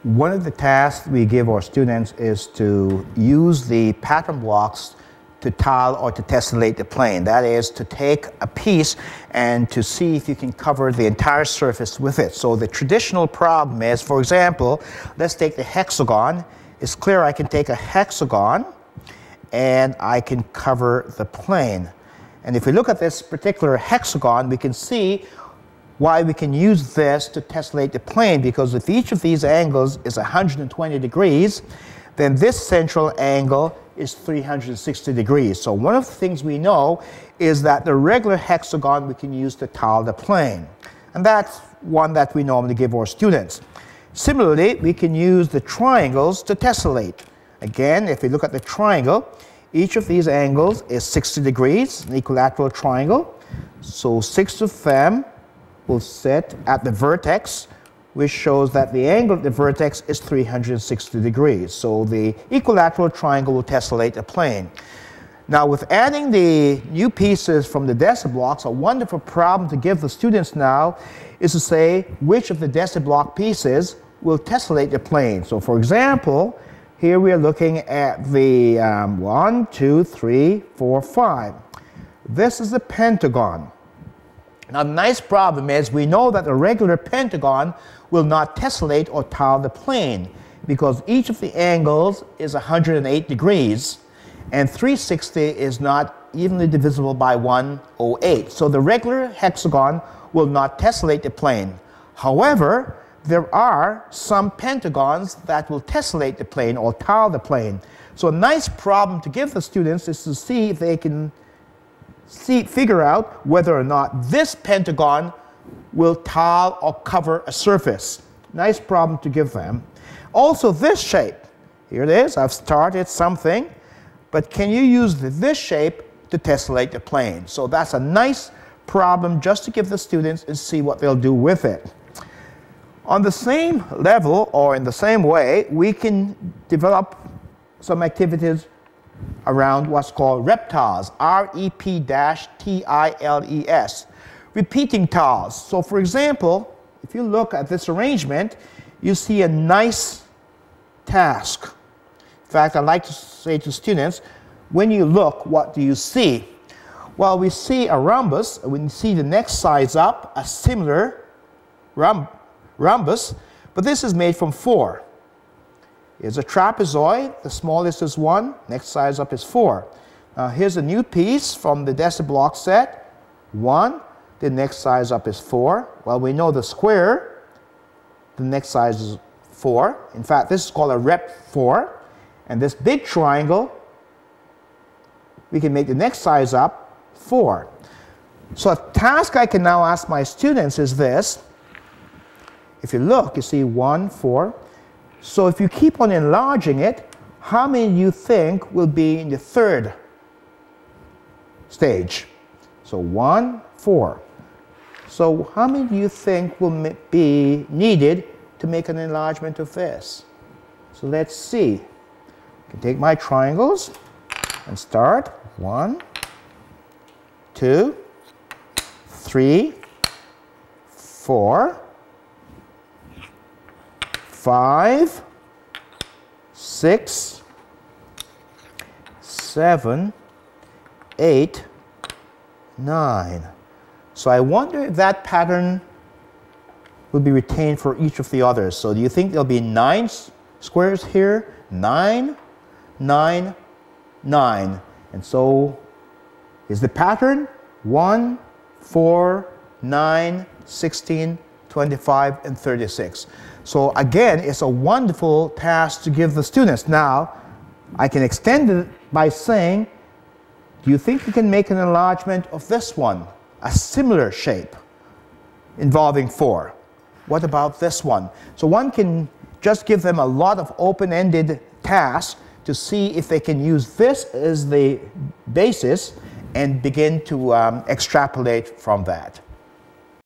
One of the tasks we give our students is to use the pattern blocks to tile or to tessellate the plane. That is, to take a piece and to see if you can cover the entire surface with it. So the traditional problem is, for example, let's take the hexagon. It's clear I can take a hexagon and I can cover the plane. And if we look at this particular hexagon, we can see why we can use this to tessellate the plane, because if each of these angles is 120 degrees, then this central angle is 360 degrees. So one of the things we know is that the regular hexagon we can use to tile the plane. And that's one that we normally give our students. Similarly, we can use the triangles to tessellate. Again, if we look at the triangle, each of these angles is 60 degrees, an equilateral triangle. So 6 of them will sit at the vertex, which shows that the angle at the vertex is 360 degrees. So the equilateral triangle will tessellate a plane. Now, with adding the new pieces from the Deci-Blocks, a wonderful problem to give the students now is to say which of the Deci-Block pieces will tessellate the plane. So for example, here we are looking at the 1, 2, 3, 4, 5. This is the Pentagon. Now, the nice problem is we know that the regular Pentagon will not tessellate or tile the plane because each of the angles is 108 degrees and 360 is not evenly divisible by 108. So the regular hexagon will not tessellate the plane. However, there are some pentagons that will tessellate the plane or tile the plane. So a nice problem to give the students is to see if they can figure out whether or not this pentagon will tile or cover a surface. Nice problem to give them. Also this shape. Here it is. I've started something. But can you use this shape to tessellate the plane? So that's a nice problem just to give the students and see what they'll do with it. On the same level, or in the same way, we can develop some activities around what's called reptiles, R-E-P-T-I-L-E-S, repeating tiles. So for example, if you look at this arrangement, you see a nice task. In fact, I like to say to students, when you look, what do you see? Well, we see a rhombus. When you see the next size up, a similar rhombus, but this is made from 4. Here's a trapezoid. The smallest is 1. Next size up is 4. Now here's a new piece from the Deci-Block set. 1. The next size up is 4. Well, we know the square. The next size is 4. In fact, this is called a rep 4. And this big triangle, we can make the next size up 4. So a task I can now ask my students is this. If you look, you see 1, 4. So if you keep on enlarging it, how many do you think will be in the third stage? So 1, 4. So how many do you think will be needed to make an enlargement of this? So let's see. I can take my triangles and start. 1, 2, 3, 4, 5, 6, 7, 8, 9. So I wonder if that pattern will be retained for each of the others. So do you think there'll be 9 squares here? 9, 9, 9. And so is the pattern 1, 4, 9, 16, 25, and 36. So again, it's a wonderful task to give the students. Now, I can extend it by saying, do you think you can make an enlargement of this one? A similar shape involving 4. What about this one? So one can just give them a lot of open-ended tasks to see if they can use this as the basis and begin to extrapolate from that.